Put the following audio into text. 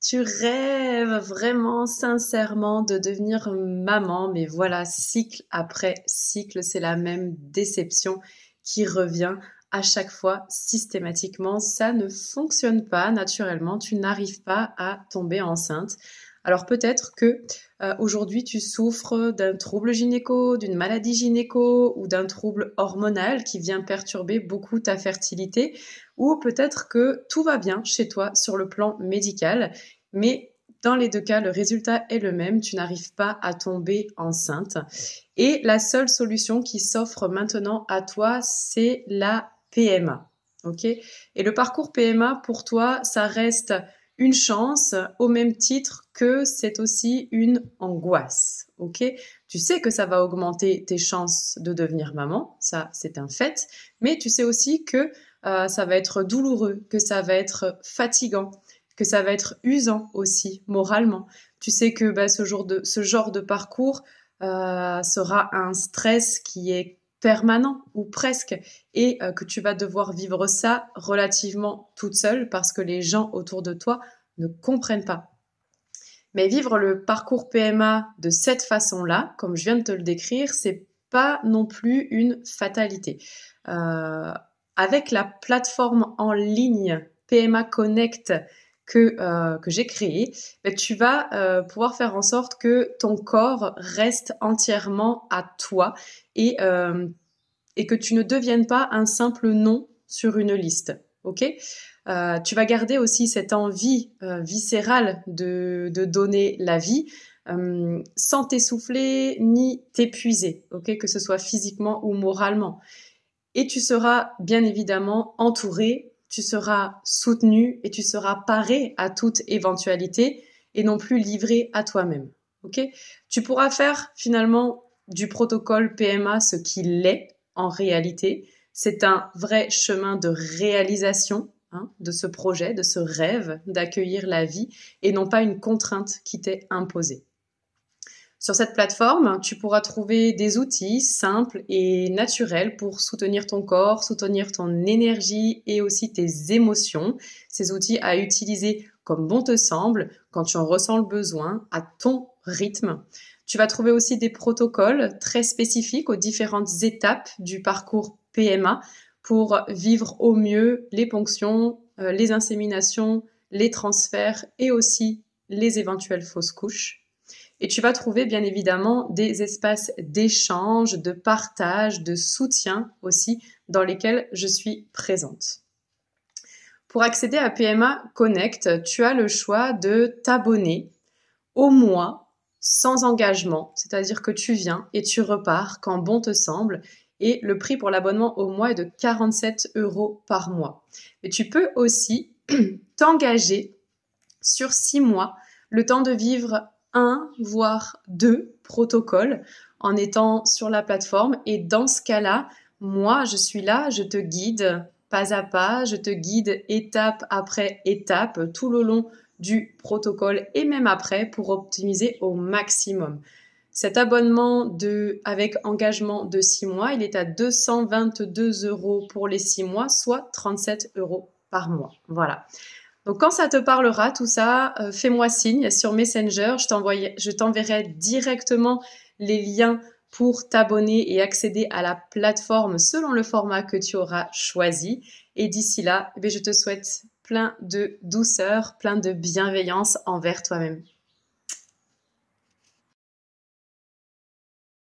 Tu rêves vraiment sincèrement de devenir maman, mais voilà, cycle après cycle, c'est la même déception qui revient à chaque fois systématiquement. Ça ne fonctionne pas naturellement, tu n'arrives pas à tomber enceinte. Alors peut-être que aujourd'hui tu souffres d'un trouble gynéco, d'une maladie gynéco ou d'un trouble hormonal qui vient perturber beaucoup ta fertilité, ou peut-être que tout va bien chez toi sur le plan médical, mais dans les deux cas, le résultat est le même, tu n'arrives pas à tomber enceinte. Et la seule solution qui s'offre maintenant à toi, c'est la PMA. Ok? Et le parcours PMA, pour toi, ça reste une chance au même titre que c'est aussi une angoisse. Ok? Tu sais que ça va augmenter tes chances de devenir maman, ça c'est un fait, mais tu sais aussi que ça va être douloureux, que ça va être fatigant, que ça va être usant aussi moralement. Tu sais que ce genre de parcours sera un stress qui est permanent ou presque, et que tu vas devoir vivre ça relativement toute seule parce que les gens autour de toi ne comprennent pas. Mais vivre le parcours PMA de cette façon-là, comme je viens de te le décrire, c'est pas non plus une fatalité. Avec la plateforme en ligne PMA Connect que j'ai créée, ben, tu vas pouvoir faire en sorte que ton corps reste entièrement à toi, et que tu ne deviennes pas un simple nom sur une liste. Ok? Tu vas garder aussi cette envie viscérale de donner la vie, sans t'essouffler ni t'épuiser, ok, que ce soit physiquement ou moralement. Et tu seras bien évidemment entouré, tu seras soutenu et tu seras paré à toute éventualité et non plus livré à toi-même. Ok? Tu pourras faire finalement du protocole PMA ce qu'il est en réalité. C'est un vrai chemin de réalisation, hein, de ce projet, de ce rêve d'accueillir la vie, et non pas une contrainte qui t'est imposée. Sur cette plateforme, tu pourras trouver des outils simples et naturels pour soutenir ton corps, soutenir ton énergie et aussi tes émotions. Ces outils à utiliser comme bon te semble, quand tu en ressens le besoin, à ton rythme. Tu vas trouver aussi des protocoles très spécifiques aux différentes étapes du parcours PMA pour vivre au mieux les ponctions, les inséminations, les transferts et aussi les éventuelles fausses couches. Et tu vas trouver bien évidemment des espaces d'échange, de partage, de soutien aussi dans lesquels je suis présente. Pour accéder à PMA Connect, tu as le choix de t'abonner au mois sans engagement, c'est-à-dire que tu viens et tu repars quand bon te semble, et le prix pour l'abonnement au mois est de 47 € par mois. Mais tu peux aussi t'engager sur 6 mois, le temps de vivre un, voire deux protocoles en étant sur la plateforme. Et dans ce cas-là, moi, je suis là, je te guide pas à pas, je te guide étape après étape tout le long du protocole et même après pour optimiser au maximum. Cet abonnement avec engagement de 6 mois, il est à 222 € pour les 6 mois, soit 37 € par mois. Voilà. Donc quand ça te parlera, tout ça, fais-moi signe sur Messenger, je t'enverrai directement les liens pour t'abonner et accéder à la plateforme selon le format que tu auras choisi. Et d'ici là, je te souhaite plein de douceur, plein de bienveillance envers toi-même.